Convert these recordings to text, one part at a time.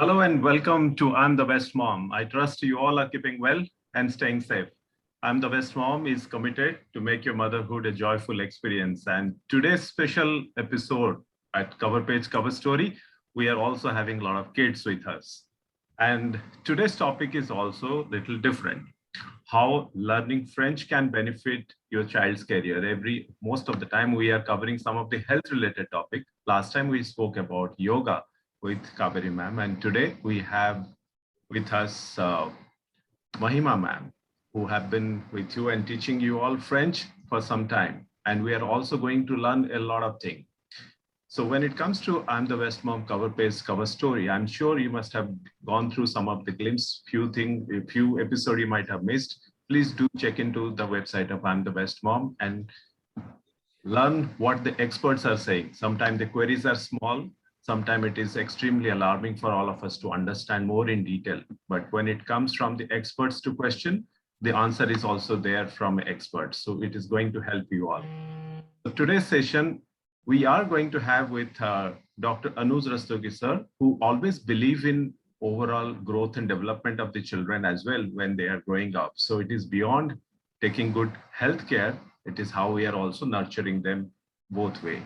Hello and welcome to I'm the Best Mom. I trust you all are keeping well and staying safe. I'm the Best Mom is committed to make your motherhood a joyful experience. And today's special episode at Cover Page Cover Story, we are also having a lot of kids with us. And today's topic is also a little different. How learning French can benefit your child's career. Most of the time we are covering some of the health related topic. Last time we spoke about yoga with Kaveri ma'am, and today we have with us Mahima ma'am, who have been with you and teaching you all French for some time. And we are also going to learn a lot of things. So when it comes to I'm the Best Mom cover page cover story, I'm sure you must have gone through some of the glimpse, few episodes you might have missed. Please do check into the website of I'm the Best Mom and learn what the experts are saying. Sometimes the queries are small. Sometimes it is extremely alarming for all of us to understand more in detail. But when it comes from the experts to question, the answer is also there from experts. So it is going to help you all. So today's session, we are going to have with Dr. Anuj Rastogi sir, who always believe in overall growth and development of the children as well when they are growing up. So it is beyond taking good health care. It is how we are also nurturing them both way.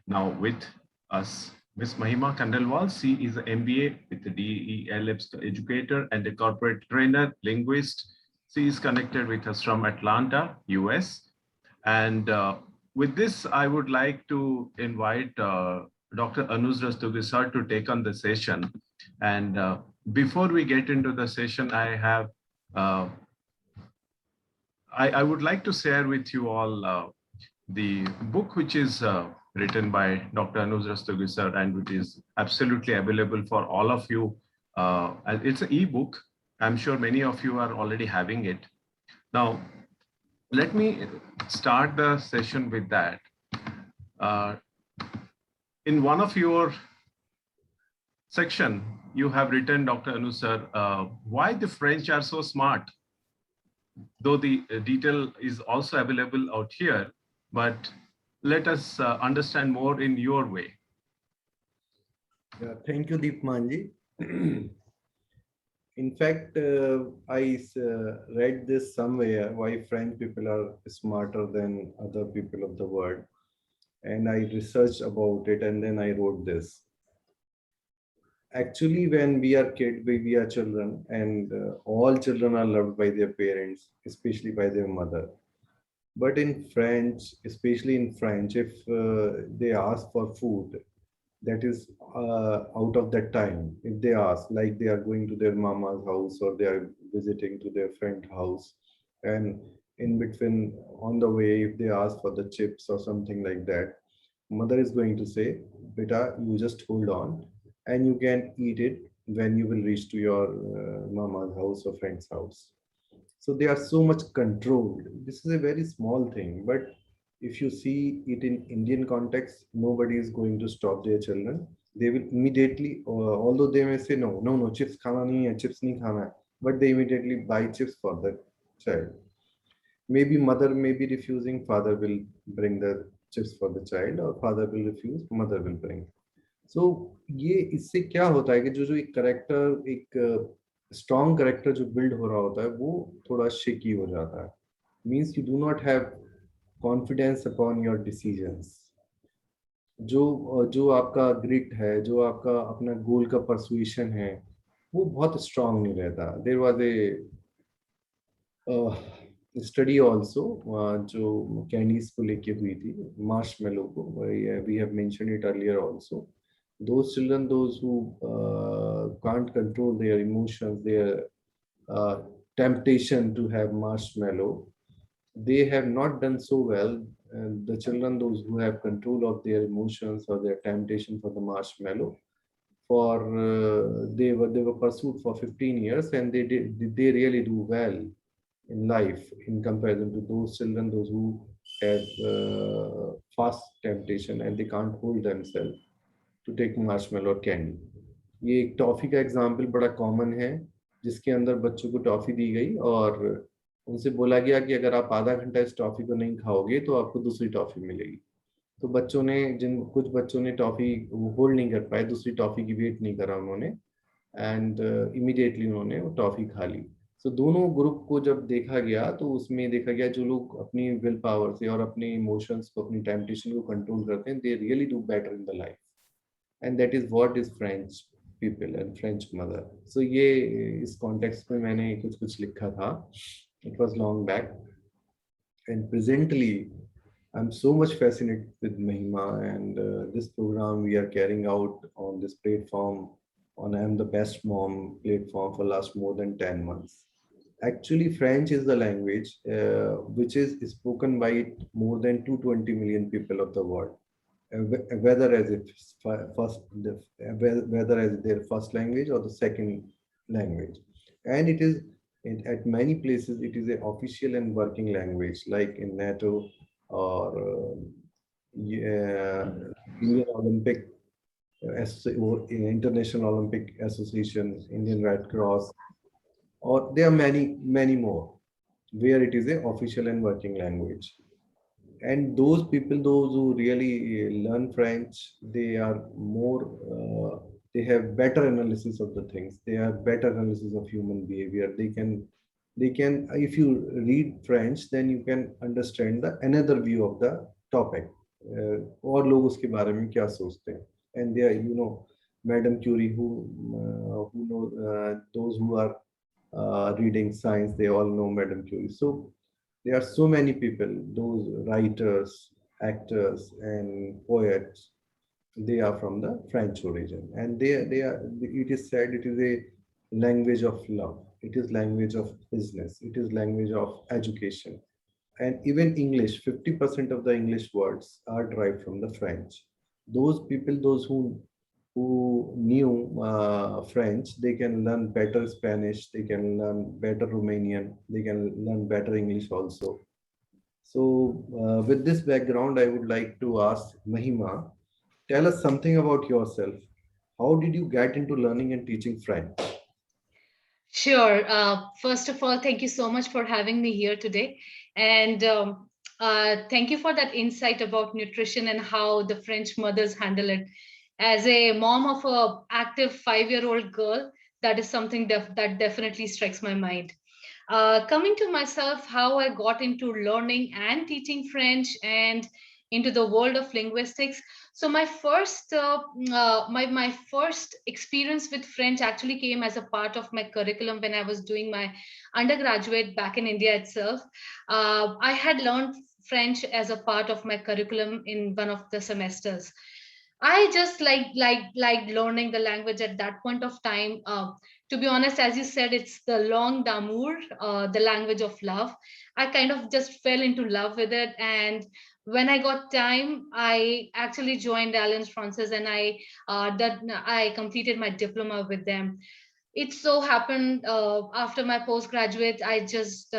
Now with us, Ms. Mahima Khandelwal, she is an MBA with the DEL educator and a corporate trainer, linguist. She is connected with us from Atlanta, US. And with this, I would like to invite Dr. Anuj Rastogi sir to take on the session. And before we get into the session, I would like to share with you all the book which is written by Dr. Anuj Rastogi sir, and which is absolutely available for all of you. It's an e-book. I'm sure many of you are already having it. Now, Let me start the session with that. Uh, in one of your section, you have written, Dr. Anu sir, why the French are so smart, though the detail is also available out here, but let us understand more in your way. Yeah, thank you, Deepmanji. In fact, I read this somewhere why French people are smarter than other people of the world. And I researched about it and then I wrote this. Actually, when we are kids, we are children, and all children are loved by their parents, especially by their mother. But in French, especially in French, if they ask for food, that is out of that time. If they ask, like they are going to their mama's house or they are visiting to their friend house, and in between on the way, if they ask for the chips or something like that, mother is going to say, "Beta, you just hold on, and you can eat it when you will reach to your mama's house or friend's house." So they are so much controlled. This is a very small thing, but if you see it in Indian context, nobody is going to stop their children. They will immediately, although they may say no, no, no, chips khana nahi hai, chips nahi khana hai, but they immediately buy chips for the child. Maybe mother may be refusing, father will bring the chips for the child, or father will refuse, mother will bring. सो ये इससे क्या होता है कि जो जो एक character एक स्ट्रॉन्ग करेक्टर जो बिल्ड हो रहा होता है वो थोड़ा शेकी हो जाता है means you do not have confidence upon your decisions जो आपका ग्रिट है जो आपका अपना गोल का परसुएशन है वो बहुत स्ट्रांग नहीं रहता there was a study also जो कैंडीज को लेके हुई थी मार्श मेलो को we have mention it earlier also those children those who can't control their emotions their uh, temptation to have marshmallow they have not done so well and the children those who have control of their emotions or their temptation for the marshmallow for they were pursued for 15 years and they really do well in life in comparison to those children those who have fast temptation and they can't hold themselves to take marshmallow or candy. ये एक toffee का example बड़ा common है जिसके अंदर बच्चों को toffee दी गई और उनसे बोला गया कि अगर आप आधा घंटा इस टॉफी को नहीं खाओगे तो आपको दूसरी टॉफी मिलेगी तो बच्चों ने जिन कुछ बच्चों ने टॉफी होल्ड नहीं कर पाए दूसरी टॉफी की वेट नहीं करा उन्होंने एंड इमीडिएटली उन्होंने वो टॉफी खा ली सो दोनों ग्रुप को जब देखा गया तो उसमें देखा गया जो लोग अपनी विल पावर से और अपने इमोशंस को अपनी टेम्पटेशन को कंट्रोल करते हैं they really do better in the life and that is what is French people and French mother. So ये इस context में मैंने कुछ कुछ लिखा था. It was long back, and presently I'm so much fascinated with Mahima and this program we are carrying out on this platform on I Am the Best Mom platform for last more than 10 months. Actually, French is the language which is spoken by more than 220 million people of the world whether as its whether as their first language or the second language and it is at many places it is a official and working language like in NATO or yeah, Indian Olympic or in International Olympic Association, Indian Red Cross, or there are many more where it is a official and working language and those people those who really learn French they are more they have better analysis of the things they have better analysis of human behavior they can if you read French then you can understand the another view of the topic और लोग उसके बारे में क्या सोचते हैं and they are Madam Curie who know those who are reading science they all know Madam Curie so there are so many people those writers actors and poets they are from the French origin and they are it is said it is a language of love it is language of business it is language of education and even English 50% of the English words are derived from the French those people those who knew French they can learn better Spanish they can learn better Romanian they can learn better English also So, with this background, I would like to ask Mahima, tell us something about yourself. How did you get into learning and teaching French? Sure. First of all, thank you so much for having me here today. And thank you for that insight about nutrition and how the French mothers handle it. As a mom of a active 5-year-old girl, that is something that definitely strikes my mind. Coming to myself, how I got into learning and teaching French and into the world of linguistics. So my first experience with French actually came as a part of my curriculum when I was doing my undergraduate back in India itself. I had learned French as a part of my curriculum in one of the semesters. I just liked learning the language at that point of time. To be honest, as you said, it's the langue d'amour, the language of love. I kind of just fell into love with it, and when I got time, I actually joined Alliance Francaise, and I completed my diploma with them. It so happened after my postgraduate, I just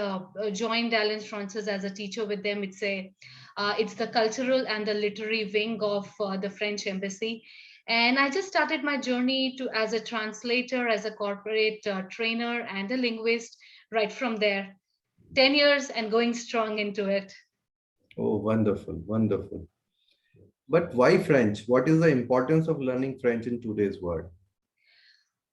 joined Alliance Francaise as a teacher with them. It's the cultural and the literary wing of the French embassy, and I just started my journey to as a translator, as a corporate trainer, and a linguist right from there. 10 years and going strong into it. Oh, wonderful, wonderful. But why French? What is the importance of learning French in today's world?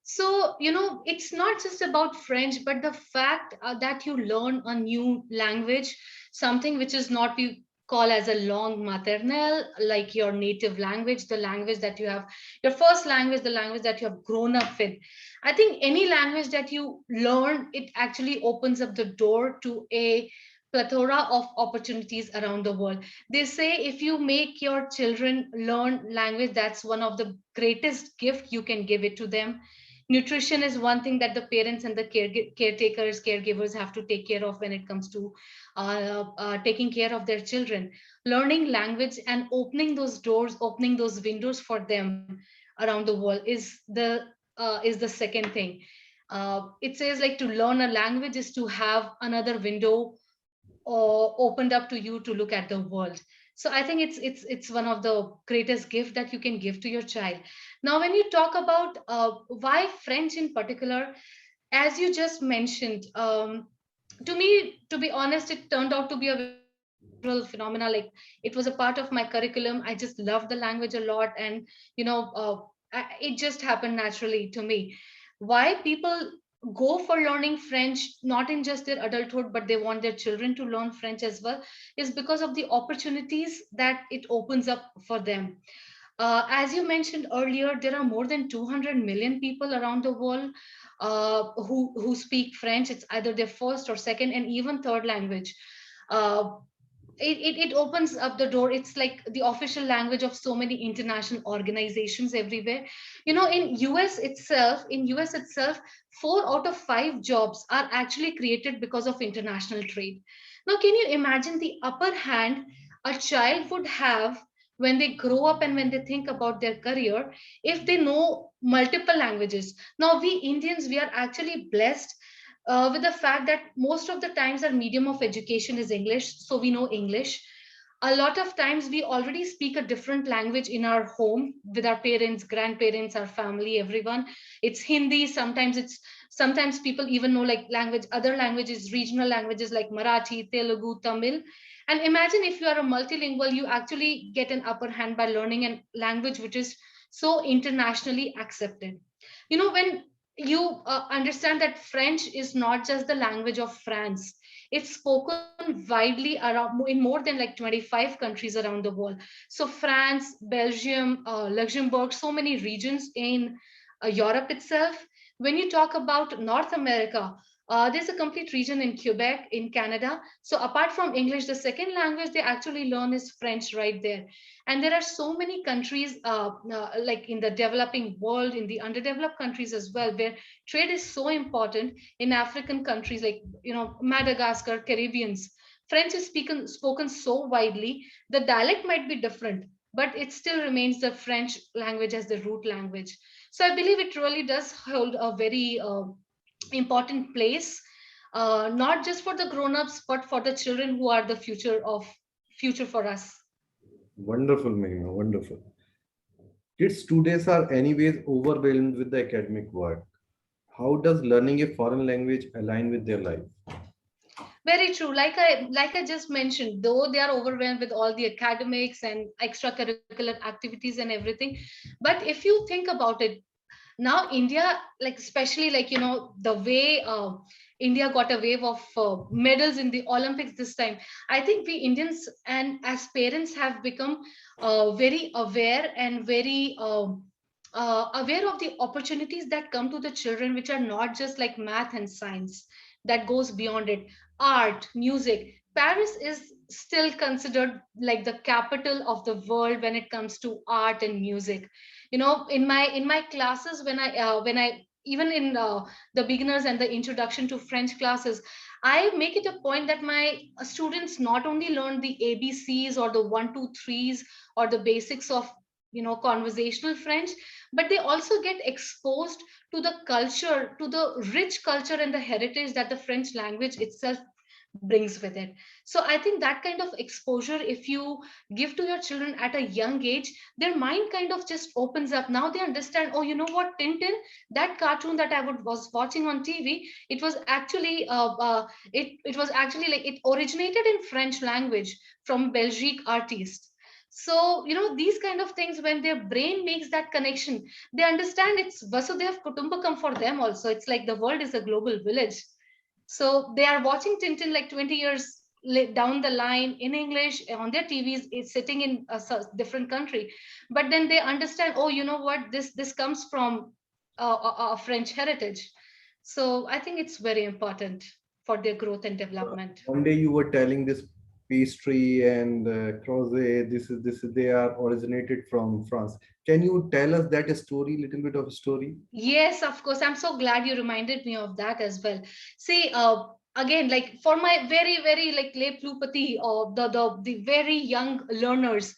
So, it's not just about French, but the fact that you learn a new language, something which is not we call as a langue maternelle, like your native language, the language that you have, your first language, the language that you have grown up with. I think any language that you learn, it actually opens up the door to a plethora of opportunities around the world. They say if you make your children learn language, that's one of the greatest gift you can give it to them. Nutrition is one thing that the parents and the caretakers, caregivers have to take care of when it comes to taking care of their children. Learning language and opening those doors, opening those windows for them around the world is the second thing. It says like to learn a language is to have another window opened up to you to look at the world. So I think it's one of the greatest gift that you can give to your child. Now when you talk about why French in particular, as you just mentioned, to me, to be honest, it turned out to be a very natural phenomena. Like, it was a part of my curriculum. I just loved the language a lot, and you know it just happened naturally to me. Why people go for learning French, not in just their adulthood, but they want their children to learn French as well, is because of the opportunities that it opens up for them. As you mentioned earlier, there are more than 200 million people around the world who speak French. It's either their first or second and even third language. Uh, it opens up the door. It's like the official language of so many international organizations everywhere. In us itself, 4 out of 5 jobs are actually created because of international trade. Now can you imagine the upper hand a child would have when they grow up and when they think about their career, if they know multiple languages? Now we Indians, we are actually blessed with the fact that most of the times our medium of education is English, so we know English. A lot of times we already speak a different language in our home with our parents, grandparents, our family, everyone. It's Hindi. Sometimes people even know like language, other languages, regional languages like Marathi, Telugu, Tamil. And imagine if you are a multilingual, you actually get an upper hand by learning a language which is so internationally accepted. When you understand that French is not just the language of France, it's spoken widely around in more than like 25 countries around the world. So France, Belgium, Luxembourg, so many regions in Europe itself. When you talk about North America, there's a complete region in Quebec, in Canada. So apart from English, the second language they actually learn is French right there. And there are so many countries, like in the developing world, in the underdeveloped countries as well, where trade is so important. In African countries like Madagascar, Caribbeans, French is spoken so widely. The dialect might be different, but it still remains the French language as the root language. So I believe it really does hold a very important place. not just for the grown-ups, but for the children who are the future for us. Wonderful, Mahima, wonderful. Kids today are anyways overwhelmed with the academic work. How does learning a foreign language align with their life? Very true. Like I just mentioned, though they are overwhelmed with all the academics and extracurricular activities and everything, but if you think about it, now India, like especially like the way India got a wave of medals in the Olympics this time. I think we Indians and as parents have become very aware and very aware of the opportunities that come to the children, which are not just like math and science, that goes beyond it. Art, music. Paris is still considered like the capital of the world when it comes to art and music. In my classes, when I even in the beginners and the introduction to French classes, I make it a point that my students not only learn the ABCs or the one two threes or the basics of conversational French, but they also get exposed to the culture, to the rich culture and the heritage that the French language itself brings with it. So I think that kind of exposure, if you give to your children at a young age, their mind kind of just opens up. Now they understand, oh, you know what, Tintin, that cartoon that was watching on TV, it was actually it was actually like it originated in French language from Belgique artist. So these kind of things, when their brain makes that connection, they understand it's Vasudev Kutumbakam for them also. It's like the world is a global village. So they are watching Tintin like 20 years down the line in English on their TVs. It's sitting in a different country, but then they understand. Oh, you know what? This comes from a French heritage. So I think it's very important for their growth and development. One day you were telling this pastry and crozet, they are originated from France. Can you tell us that story, little bit of story? Yes, of course. I'm so glad you reminded me of that as well. See, again, like for my very, very like lay plupati or the very young learners,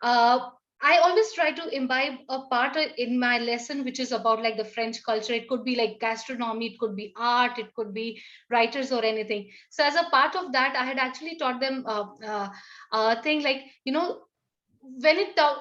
uh, I always try to imbibe a part in my lesson which is about like the French culture. It could be like gastronomy, it could be art, it could be writers or anything. So as a part of that, I had actually taught them thing like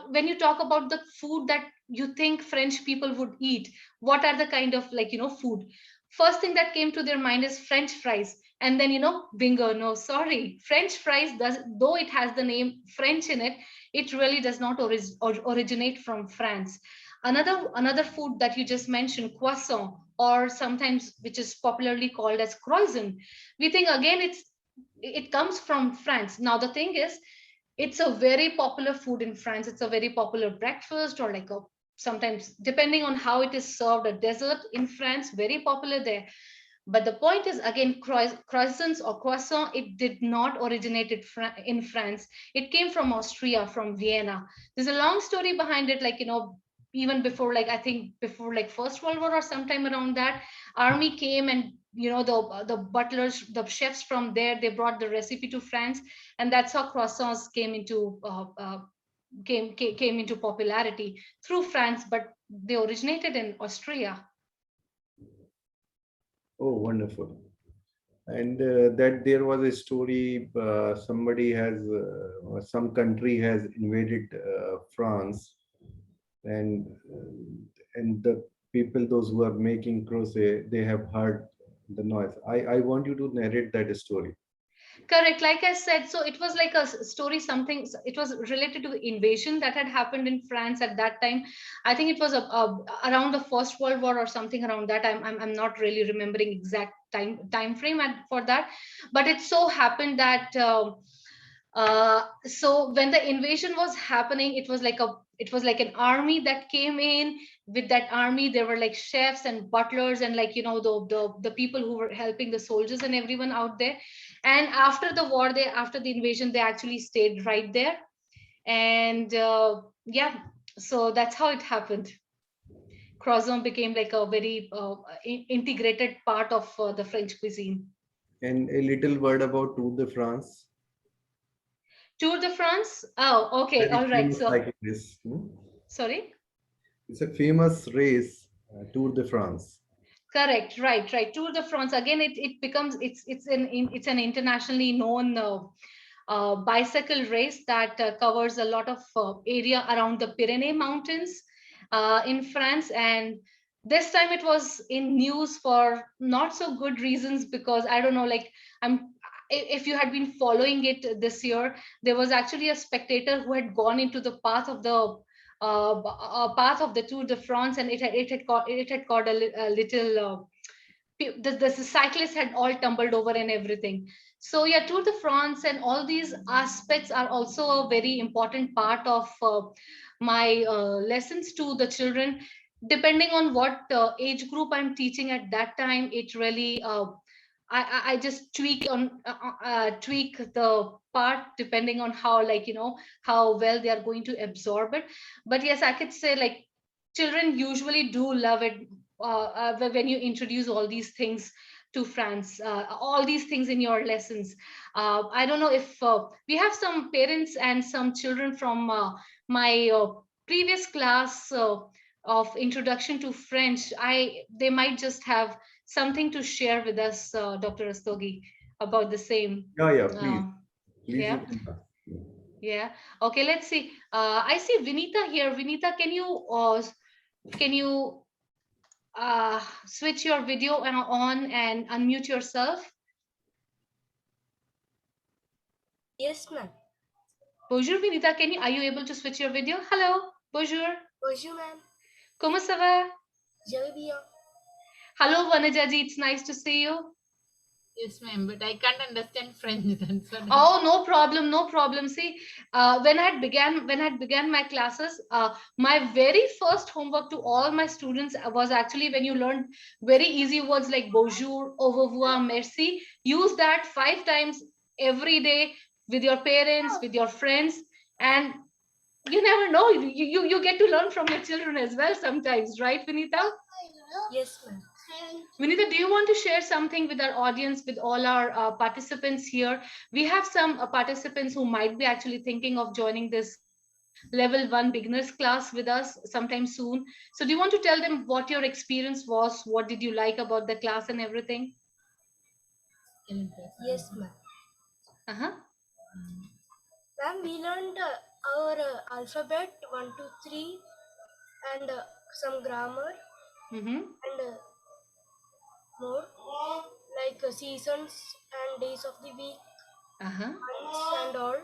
when you talk about the food that you think French people would eat, what are the kind of like food? First thing that came to their mind is French fries, and then bingo, no, sorry, French fries does, though it has the name French in it, it really does not originate from France. Another food that you just mentioned, croissant, or sometimes which is popularly called as croissant, we think again it comes from France. Now the thing is, it's a very popular food in France. It's a very popular breakfast, or like a sometimes depending on how it is served, a dessert in France, very popular there. But the point is again, croissants or croissant, it did not originate in France. It came from Austria, from Vienna. There's a long story behind it, like even before, like I think before like First World War or sometime around that, army came, and the butlers, the chefs from there, they brought the recipe to France, and that's how croissants came into popularity through France, but they originated in Austria. Oh, wonderful. And that there was a story, somebody has, some country has invaded France, and the people, those who are making crochet, they have heard the noise. I want you to narrate that story. Correct. Like I said, so it was like a story, something, it was related to the invasion that had happened in France at that time. I think it was around the First World War or something around that. I'm not really remembering exact time frame for that. But it so happened that so when the invasion was happening, it was like an army that came in. With that army, there were like chefs and butlers and like the people who were helping the soldiers and everyone out there. And after the war, after the invasion, they actually stayed right there. And yeah, so that's how it happened. Croissant became like a very integrated part of the French cuisine. And a little word about Tour de France. Tour de France. Oh, okay, Very all right. famous So cycling race. sorry. It's a famous race, Tour de France. Correct, right. Tour de France again. It becomes it's an internationally known bicycle race that covers a lot of area around the Pyrenees Mountains in France. And this time it was in news for not so good reasons, because I don't know, like I'm. If you had been following it this year, there was actually a spectator who had gone into the path of the Tour de France, and it had caught a little. The cyclists had all tumbled over and everything. So yeah, Tour de France and all these aspects are also a very important part of my lessons to the children. Depending on what age group I'm teaching at that time, it really I just tweak the part depending on how, like, how well they are going to absorb it. But yes, I could say, like, children usually do love it when you introduce all these things to France, all these things in your lessons. I don't know if we have some parents and some children from my previous class of introduction to French. They might just have something to share with us, Dr. Rastogi, about the same. Yeah, please. Uh, Please, you yeah, can ask. yeah. Okay, let's see. I see Vinita here. Vinita, can you switch your video on and unmute yourself? Yes, ma'am. Bonjour, Vinita. Are you able to switch your video? Hello. Bonjour. Bonjour, ma'am. Comment ça va? Je vais bien. Hello, Vanajaji. It's nice to see you. Yes, ma'am, but I can't understand French. That's what Oh, no problem, no problem. See, when I began my classes, my very first homework to all my students was actually when you learn very easy words like bonjour, au revoir, merci. Use that 5 times every day with your parents, with your friends, and you never know. You get to learn from your children as well sometimes, right, Vinita? Yes, ma'am. Vinita, do you want to share something with our audience, with all our participants here? We have some participants who might be actually thinking of joining this level 1 beginners class with us sometime soon. So do you want to tell them what your experience was? What did you like about the class and everything? Yes, ma'am. Uh-huh. Ma'am, we learned our alphabet 1, 2, 3, and some grammar Mm-hmm. and more, like seasons and days of the week, Uh-huh. months and all.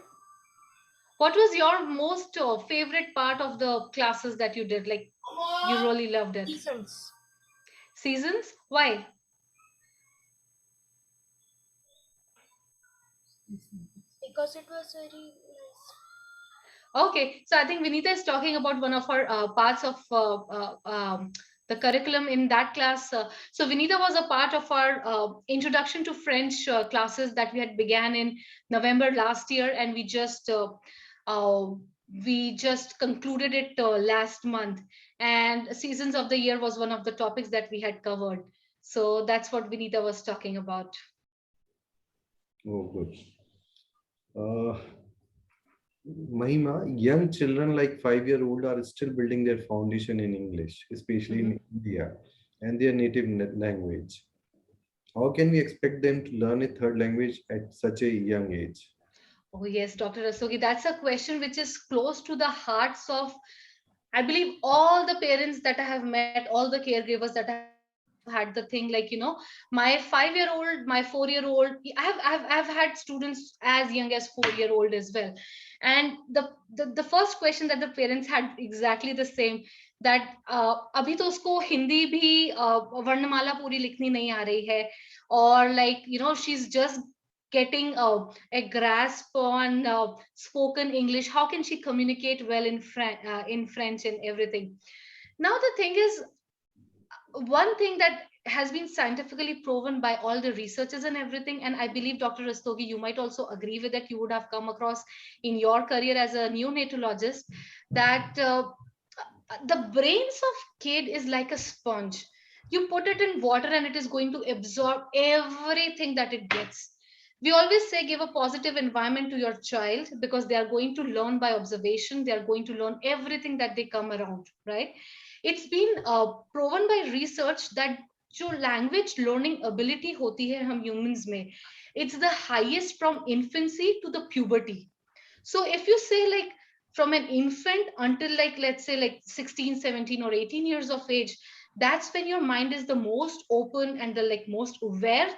What was your most favorite part of the classes that you did? Like, you really loved it? Seasons. Seasons? Why? Because it was very nice. Okay, so I think Vinita is talking about one of her parts of the curriculum in that class. So Vinita was a part of our introduction to French classes that we had began in November last year, and we just concluded it last month. And Seasons of the Year was one of the topics that we had covered. So that's what Vinita was talking about. Oh, good. Mahima, young children like 5-year-old are still building their foundation in English, especially in India, and their native language. How can we expect them to learn a third language at such a young age? Oh, yes, Dr. Rastogi, that's a question which is close to the hearts of, I believe, all the parents that I have met, all the caregivers that have had the thing, like, my 5-year-old, my 4-year-old, I've had students as young as 4-year-old as well. And the first question that the parents had exactly the same, that अभी तो उसको हिंदी भी वर्णमाला पूरी लिखनी नहीं आ रही है, or like, she's just getting a grasp on spoken English. How can she communicate well in French and everything? Now the thing is, one thing that has been scientifically proven by all the researchers and everything, and I believe, Dr. Rastogi, you might also agree with it, you would have come across in your career as a neonatologist, that the brains of kid is like a sponge. You put it in water and it is going to absorb everything that it gets. We always say give a positive environment to your child, because they are going to learn by observation. They are going to learn everything that they come around, right? It's been proven by research that जो language learning ability होती है हम humans में, it's the highest from infancy to the puberty. So if you say like from an infant until like let's say like 16, 17 or 18 years of age, that's when your mind is the most open and the like most aware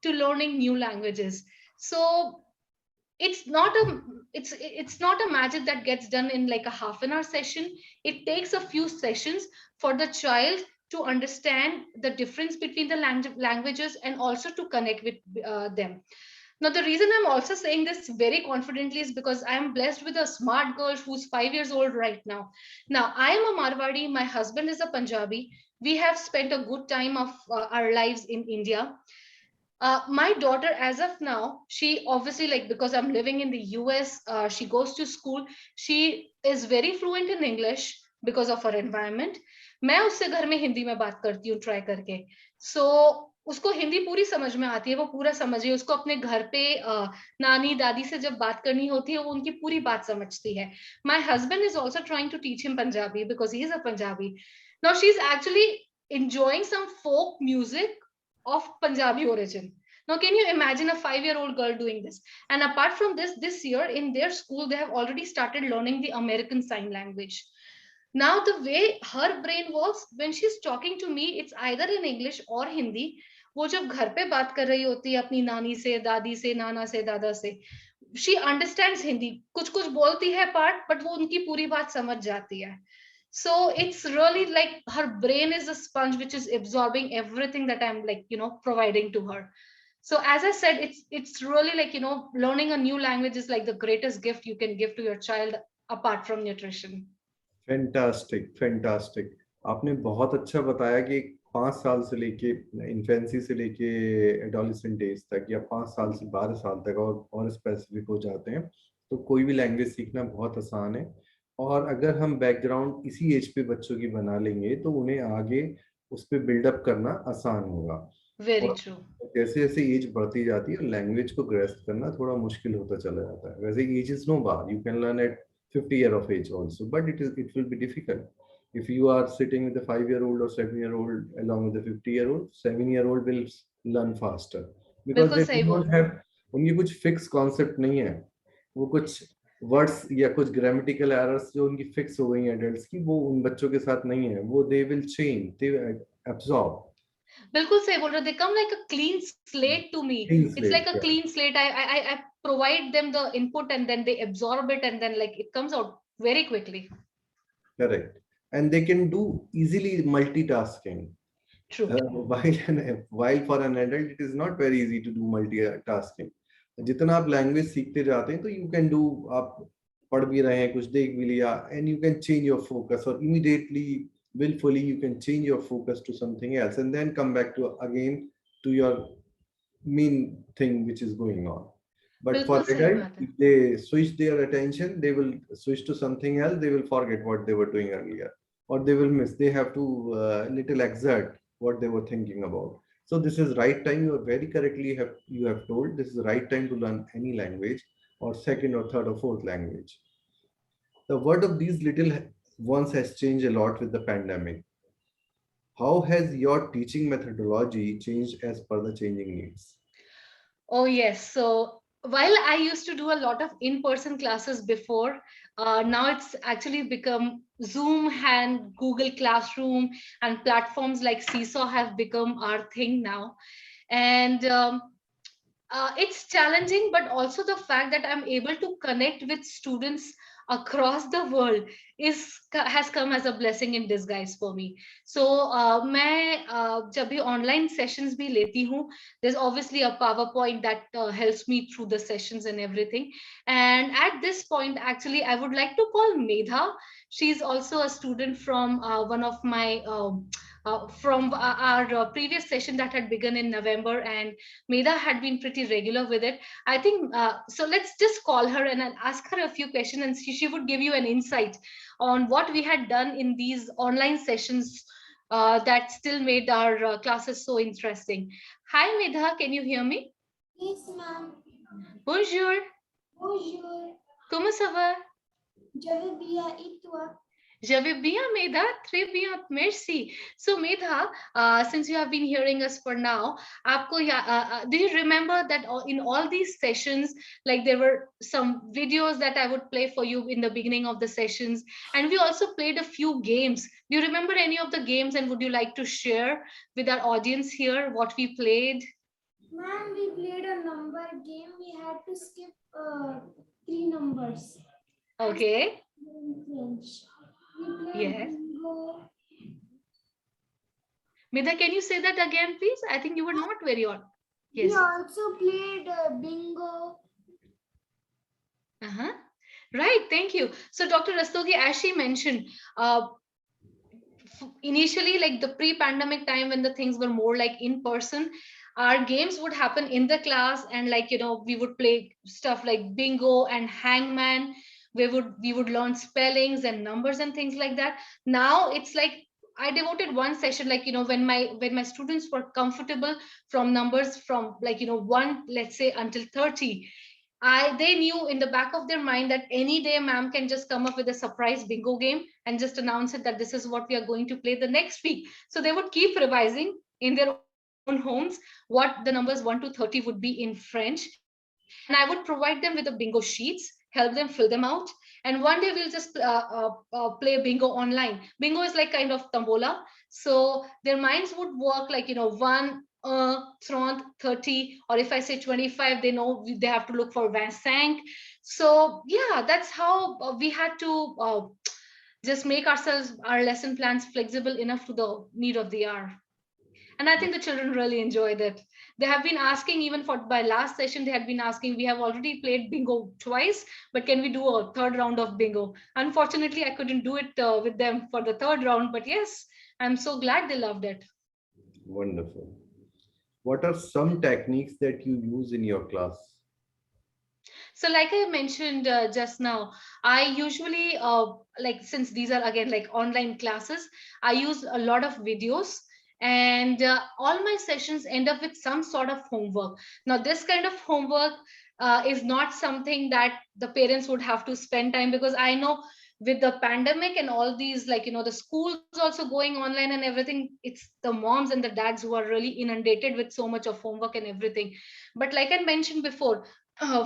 to learning new languages. So it's not a it's not a magic that gets done in like a half an hour session. It takes a few sessions for the child to understand the difference between the languages and also to connect with them. Now, the reason I'm also saying this very confidently is because I am blessed with a smart girl who's 5 years old right now. Now, I am a Marwadi. My husband is a Punjabi. We have spent a good time of our lives in India. My daughter, as of now, she obviously, like, because I'm living in the US, she goes to school. She is very fluent in English because of her environment. मैं उससे घर में हिंदी में बात करती हूँ try करके. So उसको हिंदी पूरी समझ में आती है, वो पूरा समझे. उसको अपने घर पे नानी दादी से जब बात करनी होती है वो उनकी पूरी बात समझती है. My husband is also trying to teach him Punjabi because he is a Punjabi. Now she's actually enjoying some folk music of Punjabi origin. Now, can you imagine a 5-year-old girl doing this? And apart from this, this year in their school, they have already started learning the American Sign Language. Now, the way her brain works, when she's talking to me, it's either in English or Hindi. वो जब घर पे बात कर रही होती है अपनी नानी से, दादी से, नाना से, दादा से, she understands Hindi. कुछ कुछ बोलती है part, but वो उनकी पूरी बात समझ जाती है. So it's really like her brain is a sponge which is absorbing everything that I'm like, providing to her. So as I said, it's really like, learning a new language is like the greatest gift you can give to your child apart from nutrition. Fantastic. आपने बहुत अच्छा बताया कि 5 साल से लेके infancy से लेके एडोलेसेंट एज तक या 5 साल से 12 साल तक और स्पेसिफिक हो जाते हैं, तो कोई भी लैंग्वेज सीखना बहुत आसान है. और अगर हम बैकग्राउंड इसी एज पे बच्चों की बना लेंगे तो उन्हें आगे उस पर बिल्डअप करना आसान होगा. Very true. जैसे जैसे एज बढ़ती जाती है लैंग्वेज को ग्रेस्प करना थोड़ा मुश्किल होता चला जाता है. वैसे age is no bar, you can learn at 50 year of age also, but it will be difficult if you are sitting with a 5-year-old or 7-year-old along with a 50-year-old. 7-year-old will learn faster because they don't have, उनकी कुछ fix concept नहीं है. वो कुछ words या कुछ grammatical errors जो उनकी फिक्स हो गई हैं एडल्ट्स की, वो उन बच्चों के साथ नहीं है. वो they will change, they absorb. बिल्कुल सही बोल रहे हो. They come like a clean slate to me. It's like a clean slate. I provide them the input and then they absorb it and then like it comes out very quickly. Correct. And they can do easily multitasking. True. While for an adult it is not very easy to do multitasking. जितना आप language सीखते जाते हैं तो you can do, आप पढ़ भी रहे हैं कुछ देख भी लिया, and you can change your focus और immediately willfully you can change your focus to something else and then come back to again to your main thing which is going on. But for adult, if they switch their attention, they will switch to something else. They will forget what they were doing earlier, or they will miss. They have to little exert what they were thinking about. So this is right time. You are very correctly you have told this is the right time to learn any language, or second or third or fourth language. The word of these little ones has changed a lot with the pandemic. How has your teaching methodology changed as per the changing needs? Oh yes. So while I used to do a lot of in-person classes before, now it's actually become Zoom and Google Classroom and platforms like Seesaw have become our thing now. And it's challenging, but also the fact that I'm able to connect with students across the world has come as a blessing in disguise for me. So मैं जब भी online sessions भी लेती हूँ, there's obviously a PowerPoint that helps me through the sessions and everything. And at this point, actually, I would like to call Medha. She's also a student from one of my from our previous session that had begun in November, and Medha had been pretty regular with it. I think, so let's just call her and I'll ask her a few questions and she would give you an insight on what we had done in these online sessions that still made our classes so interesting. Hi Medha, can you hear me? Yes, ma'am. Bonjour. Bonjour. Comment ça va? Je vais bien et toi? Je vais bien, Medha. Très bien. Merci. So, Medha, since you have been hearing us for now, do you remember that in all these sessions, like there were some videos that I would play for you in the beginning of the sessions, and we also played a few games. Do you remember any of the games, and would you like to share with our audience here what we played? Ma'am, we played a number game. We had to skip 3 numbers. Okay. In French. We played Yes. bingo. Medha, can you say that again, please? I think you were not very on. Yes. We also played bingo. Uh-huh. Right, thank you. So Dr. Rastogi, as she mentioned, initially, like the pre-pandemic time when the things were more like in person, our games would happen in the class, and like, you know, we would play stuff like bingo and hangman. We would learn spellings and numbers and things like that. Now it's like I devoted one session, like, you know, when my students were comfortable from numbers from, like, you know, 1, let's say, until 30. They knew in the back of their mind that any day ma'am can just come up with a surprise bingo game and just announce it that this is what we are going to play the next week. So they would keep revising in their own homes what the numbers 1 to 30 would be in French. And I would provide them with the bingo sheets, help them fill them out. And one day we'll just play bingo online. Bingo is like kind of tambola. So their minds would work like, you know, 1, 30, 30, or if I say 25, they know they have to look for Vincent. So yeah, that's how we had to just make our lesson plans flexible enough to the need of the hour. And I think the children really enjoyed it. They have been asking, even for by last session, they had been asking, we have already played bingo twice, but can we do a third round of bingo? Unfortunately, I couldn't do it with them for the third round, but yes, I'm so glad they loved it. Wonderful. What are some techniques that you use in your class? So like I mentioned just now, I usually, like, since these are again like online classes, I use a lot of videos, and all my sessions end up with some sort of homework. Now, this kind of homework is not something that the parents would have to spend time, because I know with the pandemic and all these, like, you know, the schools also going online and everything, it's the moms and the dads who are really inundated with so much of homework and everything. But like I mentioned before,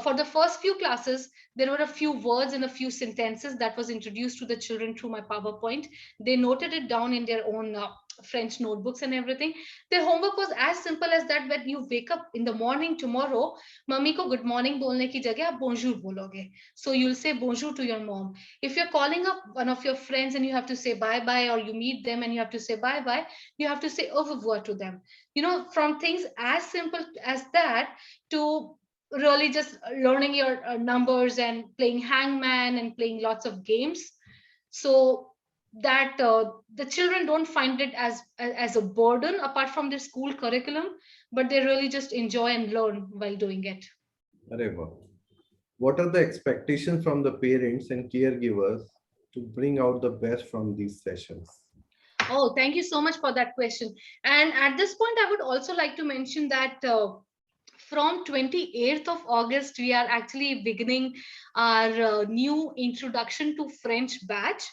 for the first few classes, there were a few words and a few sentences that was introduced to the children through my PowerPoint. They noted it down in their own French notebooks and everything. Their homework was as simple as that: when you wake up in the morning tomorrow, mummy ko good morning bolne ki jagah aap bonjour bologe. So you'll say bonjour to your mom. If you're calling up one of your friends and you have to say bye bye, or you meet them and you have to say bye bye, you have to say au revoir to them. You know, from things as simple as that to really just learning your numbers and playing hangman and playing lots of games, so that the children don't find it as a burden apart from their school curriculum, but they really just enjoy and learn while doing it. Arey wow. What are the expectations from the parents and caregivers to bring out the best from these sessions? Oh, thank you so much for that question. And at this point, I would also like to mention that from 28th of August, we are actually beginning our new introduction to French batch,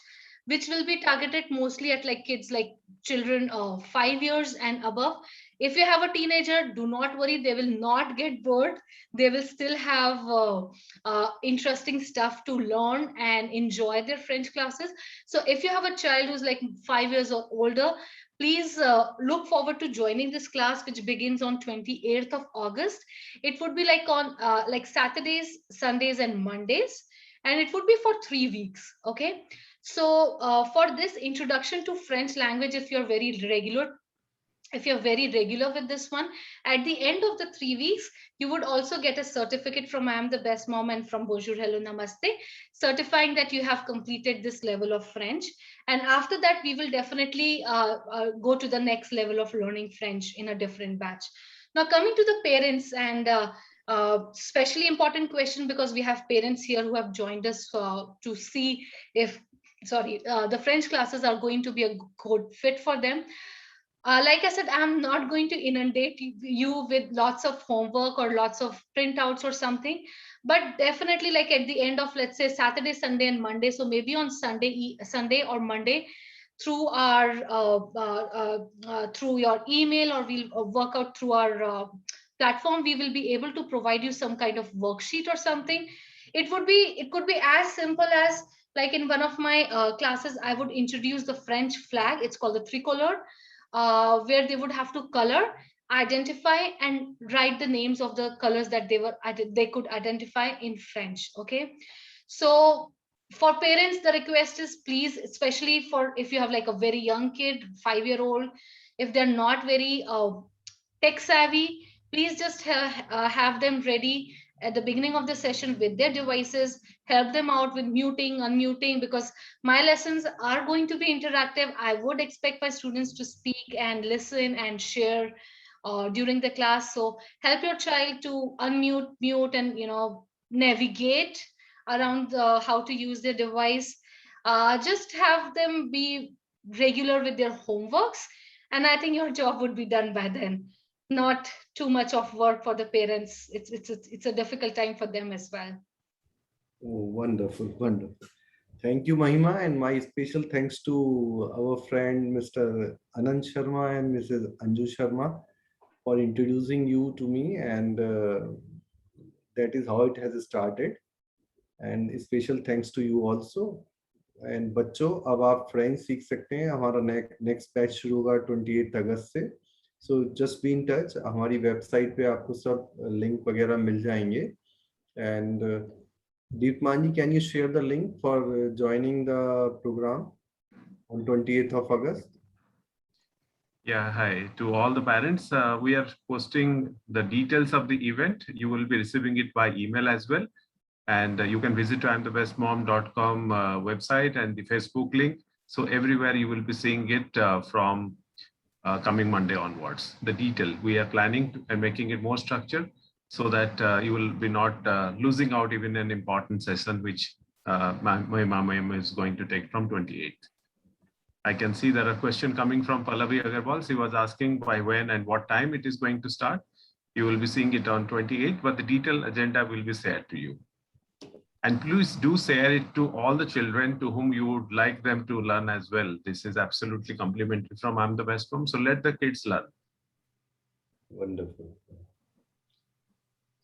which will be targeted mostly at like kids, like children 5 years and above. If you have a teenager, do not worry, they will not get bored. They will still have interesting stuff to learn and enjoy their French classes. So if you have a child who's like 5 years or older, please look forward to joining this class, which begins on 28th of August. It would be like on like Saturdays, Sundays, and Mondays, and it would be for 3 weeks. Okay. So for this introduction to French language, if you're very regular with this one, at the end of the 3 weeks, you would also get a certificate from I am the best mom and from Bonjour, Hello, Namaste, certifying that you have completed this level of French. And after that, we will definitely go to the next level of learning French in a different batch. Now, coming to the parents, and especially important question, because we have parents here who have joined us to see if the French classes are going to be a good fit for them. Like I said, I'm not going to inundate you with lots of homework or lots of printouts or something, but definitely like at the end of, let's say, Saturday, Sunday, and Monday. So maybe on Sunday or Monday, through our through your email, or we'll work out through our platform, we will be able to provide you some kind of worksheet or something. It could be as simple as, like in one of my classes, I would introduce the French flag. It's called the tricolor, where they would have to color, identify, and write the names of the colors that they could identify in French. Okay, so for parents, the request is, please, especially for if you have like a very young kid, 5-year-old, if they're not very tech savvy, please just have them ready at the beginning of the session with their devices. Help them out with muting, unmuting, because my lessons are going to be interactive. I would expect my students to speak and listen and share during the class. So help your child to unmute, mute, and navigate around how to use their device. Just have them be regular with their homeworks, and I think your job would be done by then. Not too much of work for the parents. It's a difficult time for them as well. Oh, wonderful, wonderful. Thank you, Mahima, and my special thanks to our friend Mr. Anand Sharma and Mrs. Anju Sharma for introducing you to me, and that is how it has started. And special thanks to you also. And बच्चों अब आप French सीख सकते हैं. हमारा next batch शुरू होगा 28 अगस्त से. So just be in touch. हमारी वेबसाइट पे आपको सब लिंक वगैरह मिल जाएंगे. And Deepmani, can you share the link for joining the program on 28th of August? Yeah, hi to all the parents. We are posting the details of the event. You will be receiving it by email as well. And you can visit imthebestmom.com website and the Facebook link. So everywhere you will be seeing it from coming Monday onwards. The detail we are planning and making it more structured so that you will be not losing out even an important session which my mom is going to take from 28th. I can see there are questions coming from Pallavi Agarwal. She was asking by when and what time it is going to start. You will be seeing it on 28th, but the detailed agenda will be shared to you. And please do share it to all the children to whom you would like them to learn as well. This is absolutely complimentary from I'm the Best Mom. So let the kids learn. Wonderful.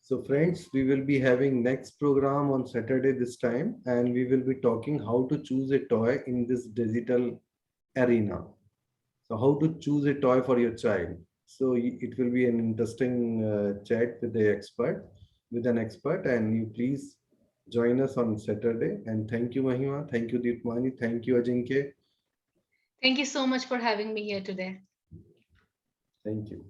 So friends, we will be having next program on Saturday this time, and we will be talking how to choose a toy in this digital arena. So how to choose a toy for your child. So it will be an interesting chat with an expert, and you please join us on Saturday. And thank you, Mahima. Thank you, Deepmani. Thank you, Ajinkya. Thank you so much for having me here today. Thank you.